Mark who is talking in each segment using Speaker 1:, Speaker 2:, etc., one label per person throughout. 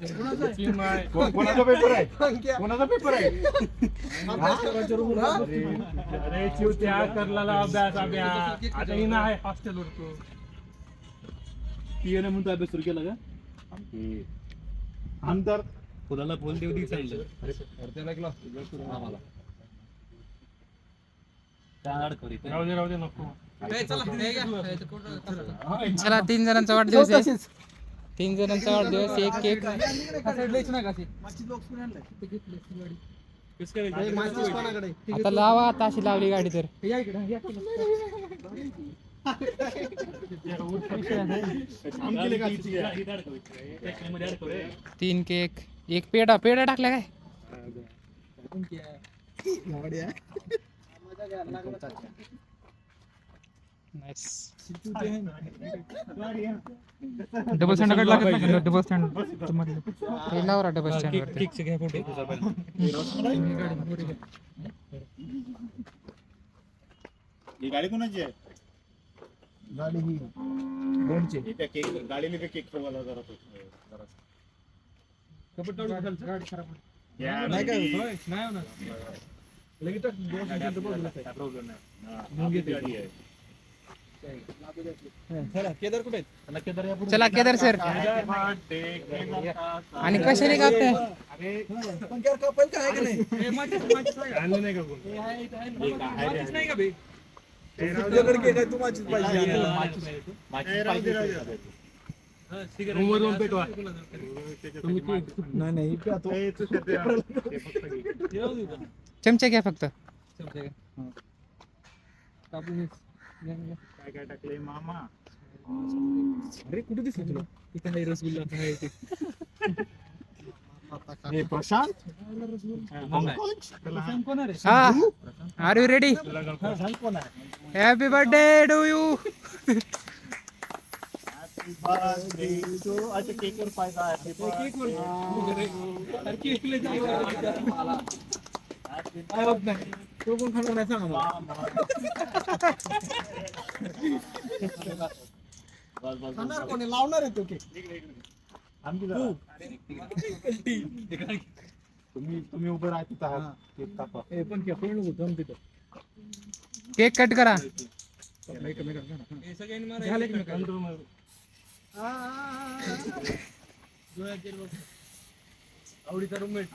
Speaker 1: कोणाचा पेपर आहे? कोणाचा पेपर आहे?
Speaker 2: अरे चिवत्या करला अभ्यास आता ही नाही हॉस्टेलवर तू
Speaker 1: पीएन म्हणतो अभ्यास सुरू केला का? आमदार
Speaker 2: फुलाला फुल देऊ दे सांगितलं राहू दे नको
Speaker 3: चला 3 जणांचा वाढदिवस आहे. 3 जणांचा वाढदिवस. एक केक. आता लावा. आता अशी लावली गाडी तर 3 केक. एक पेढा टाकला काय? नाईस. डबल स्टँड लागत नाही. डबल स्टँड लावरा. डबल स्टँड
Speaker 1: ही गाडी कोणाची आहे? गाडी ही दोनची. गाडीने ते केक ठेवायला जरा
Speaker 2: गाडी खराब
Speaker 1: नाही काय
Speaker 2: लगेच प्रॉब्लेम नाही. केदार कुठे आहेत?
Speaker 3: चला केदार सर. आणि कशाने कापताय? चमचा घ्या फक्त.
Speaker 1: काय टाकले मामा?
Speaker 2: अरे कुठे दिसलं तुला? इथे आहे रसगुल्ला. काय ते
Speaker 1: प्रशांत.
Speaker 3: हा. Are you ready? Happy birthday to you.
Speaker 1: अच्छा केकवर फायदा आहे.
Speaker 2: तो कोण खाणार नाही सांगा मला. लावणार आहे तो केक.
Speaker 1: तुम्ही उभं राहा तिथं. केक कापा.
Speaker 2: पण तिथं
Speaker 3: केक कट करा.
Speaker 2: आवडीचा रूममेट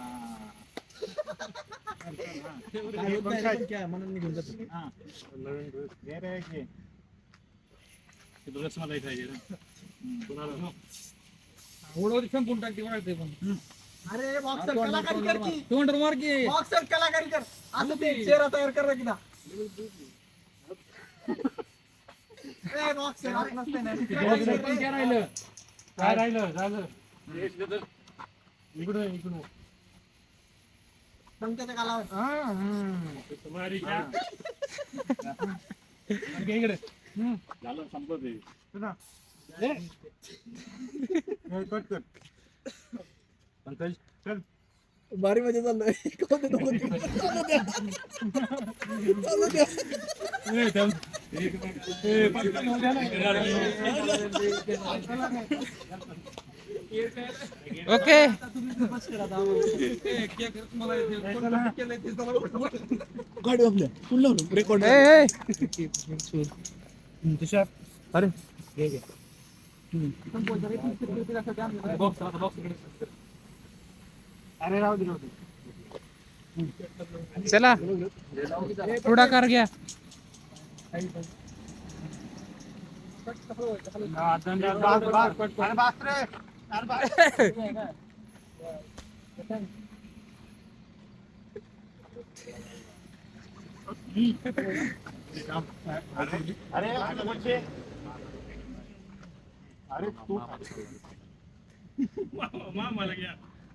Speaker 2: म्हणून निघून जातो. संपून टाकते वाढते पण. अरे बॉक्सर कलाकारी कर की. तोंड मार की. बॉक्सर कलाकारी कर. असं ते चेहरा तयार कर की ना. ए बॉक्सर नसते ना. काय राहिलं झालं. इकडून संकेत कालावर. इकडे
Speaker 1: झालं संपत पंकज चल.
Speaker 2: भारी मजा चाललोय.
Speaker 3: ओके.
Speaker 2: रेकॉर्ड. अरे अरे राहू दे.
Speaker 3: चला पुढाकार घ्या.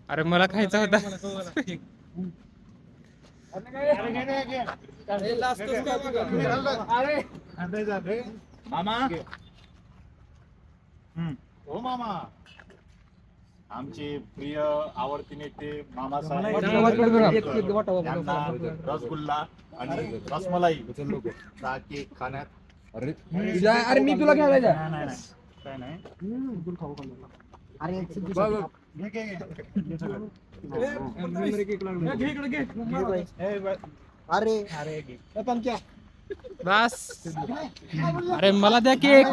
Speaker 3: अरे मला खायचा होता.
Speaker 1: मामा. हो मामा. आमचे प्रिय आवडते नेते मामा साहेब रसगुल्ला आणि रसमलाई केक खाण्यात.
Speaker 2: अरे मी तुला घ्यायला
Speaker 1: काय नाही.
Speaker 2: अरे
Speaker 1: अरे
Speaker 2: पंक्या
Speaker 3: बस अरे मला द्या केक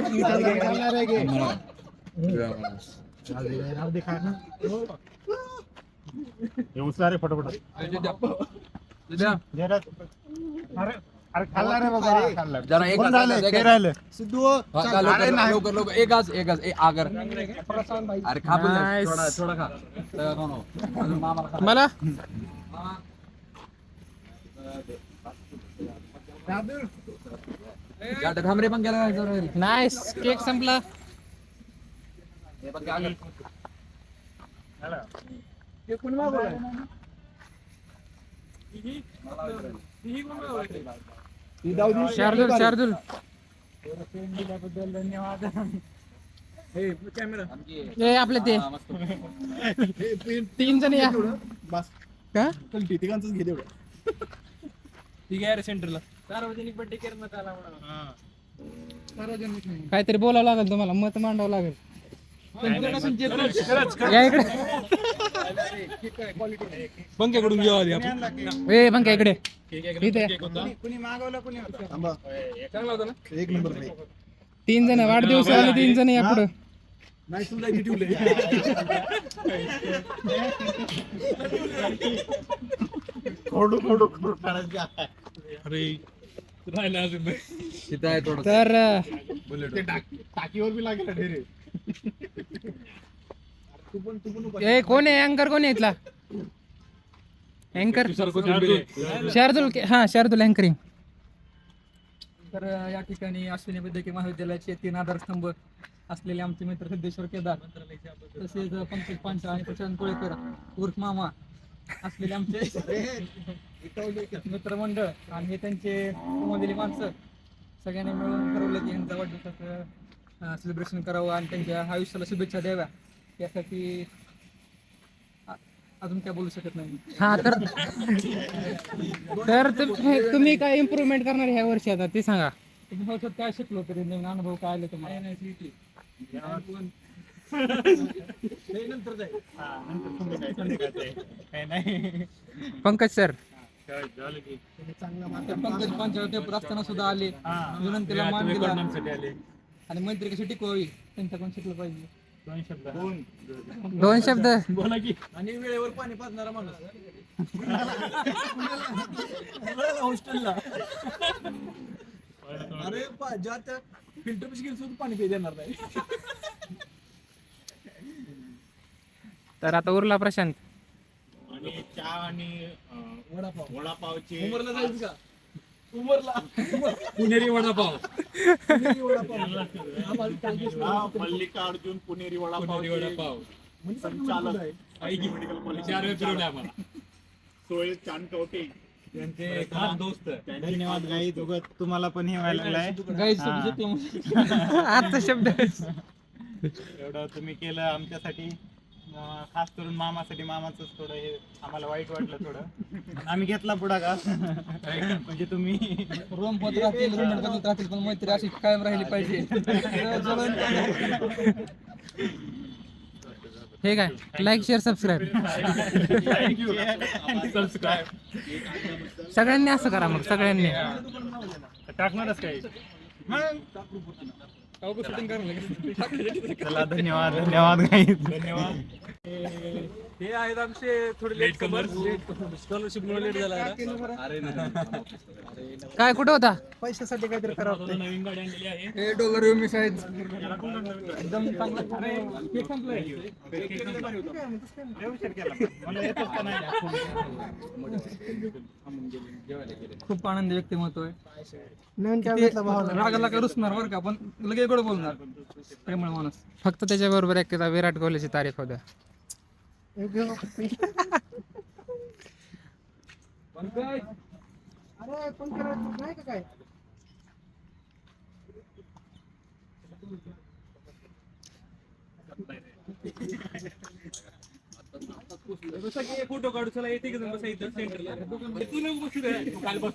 Speaker 1: सारे फटाफट अरे खाल्ला रे बाबा खाल्ला
Speaker 4: जरा एक
Speaker 1: कोण राहिलं? ते राहिलं
Speaker 2: सिद्धू
Speaker 4: लवकर लवकर एक आज आगर अरे खा पण
Speaker 3: Nice.
Speaker 4: थोडा खा अजून मामाला खा.
Speaker 3: मला
Speaker 4: गाठ थांब रे पण गेला जरा.
Speaker 3: नाईस केक संपला
Speaker 4: हे बघ आगर.
Speaker 3: शार्दुल शार्दुल ए आपले ते
Speaker 4: हा, मस्त.
Speaker 3: 3 जण या
Speaker 1: बस
Speaker 3: का
Speaker 1: चल तिघांचंच घे तेवढं
Speaker 3: काहीतरी बोलावं लागेल तुम्हाला मत मांडावं लागेल या इकडे
Speaker 4: पंख्याकडून घेऊ आधी आपण.
Speaker 3: ए पंख्या इकडे इथे या.
Speaker 1: कुणी मागवलं कुणी थांबा
Speaker 4: चांगला होता ना.
Speaker 1: 1 नंबर नाही
Speaker 3: 3 जण वाढदिवस आले 3 जण या पुढं
Speaker 2: नाही सुद्धा इथे ठेवले
Speaker 1: खोडू खोडू खोडू काढायचं
Speaker 4: तिथं आहे थोडं
Speaker 3: तर
Speaker 1: ते टाकीवर बी लागेल ढेरे
Speaker 3: ए कोण आहे अँकर कोण आहे इथला अँकर शार्दुल हा शार्दुल अँकरिंग
Speaker 2: तर या ठिकाणी अश्विनी वैद्यकीय महाविद्यालयाचे 3 आधारस्तंभ असलेले आमचे मित्र सिद्धेश्वर केदार तसेच पंकज पांचा आणि प्रशांत कोळेकर उर्फ मामा असलेले आमचे मित्रमंडळ आणि हे त्यांचे कुटुंबातील माणसं सगळ्यांनी मिळून ठरवलं की यांचा वाढदिवसाचं सेलिब्रेशन करावं आणि त्यांच्या आयुष्याला शुभेच्छा द्याव्या यासाठी अजून काय बोलू शकत नाही
Speaker 3: हा तर तुम्ही काय इम्प्रूव्हमेंट करणार ह्या वर्षी आता ते सांगा
Speaker 2: तुम्ही भविष्यात काय शिकलो तरी नवीन अनुभव काय आले तुम्हाला
Speaker 3: पंकज सर
Speaker 2: पंकज पंचायत पेपर असताना सुद्धा आले विनंतीला मान दिला आणि मैत्री कशी टिकवावी त्यांच्याकडून शिकलं पाहिजे
Speaker 3: 2 शब्द
Speaker 2: आणि वेळेवर पाणी पाजणारा माणूस हॉस्टेलला अरे ज्या त्या फिल्टर पिशी गेली पाणी काही देणार नाही
Speaker 3: तर आता उरला प्रशांत
Speaker 1: आणि चहा आणि वडापावचे
Speaker 2: उमरला जायचं का उमरला
Speaker 4: पुणेरी वडापाव
Speaker 1: मल्लिकार्जुन पुणेरी वडापाव संचालक मेडिकल कॉलेज
Speaker 4: 4 वेळ फिरवले आम्हाला.
Speaker 1: सोहेल चांदकवटे
Speaker 4: त्यांचे खास दोस्त
Speaker 1: धन्यवाद गाई तुम्हाला पण हे व्हायला लागलाय
Speaker 2: गाईड शिकलो
Speaker 3: आजचा शब्द
Speaker 1: एवढं तुम्ही केलं आमच्यासाठी खास करून मामासाठी मामाचं थोडं हे आम्हाला वाईट वाटलं थोडं आम्ही घेतला पुढाकार म्हणजे तुम्ही
Speaker 2: रोम पत राहतील रुममेट बदलत राहतील पण मैत्री अशी कायम राहिली पाहिजे
Speaker 3: हे काय लाईक शेअर सबस्क्राईब सगळ्यांनी असं करा मग सगळ्यांनी
Speaker 1: टाकणारच काही चला धन्यवाद धन्यवाद गाई धन्यवाद
Speaker 2: हे आहेत आमचे थोडे लेट कमर्स स्कॉलरशिप मुळे लेट झाला
Speaker 3: काय कुठं होता
Speaker 2: पैशासाठी काहीतरी करावं
Speaker 1: नवीन गाडी आणलेली आहे
Speaker 2: हे डॉलर युमी आहेत एकदम चांगलं केक संपलंय
Speaker 1: मला येतच का नाही
Speaker 2: खूप आनंदी व्यक्तिमत्व आहे रागाला काय रुसणार बरं का पण लगेच गोड बोलणार प्रेमळ माणूस
Speaker 3: फक्त त्याच्याबरोबर एक विराट कोहलीची तारीफ होत्या
Speaker 2: काय फोटो काढू चला येते का बसा इथं सेंटरला तुला बसू दे काल बस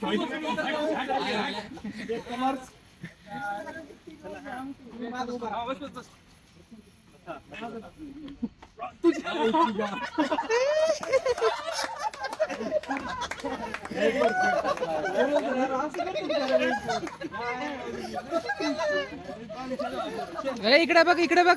Speaker 3: इकडे बघ इकडे बघ.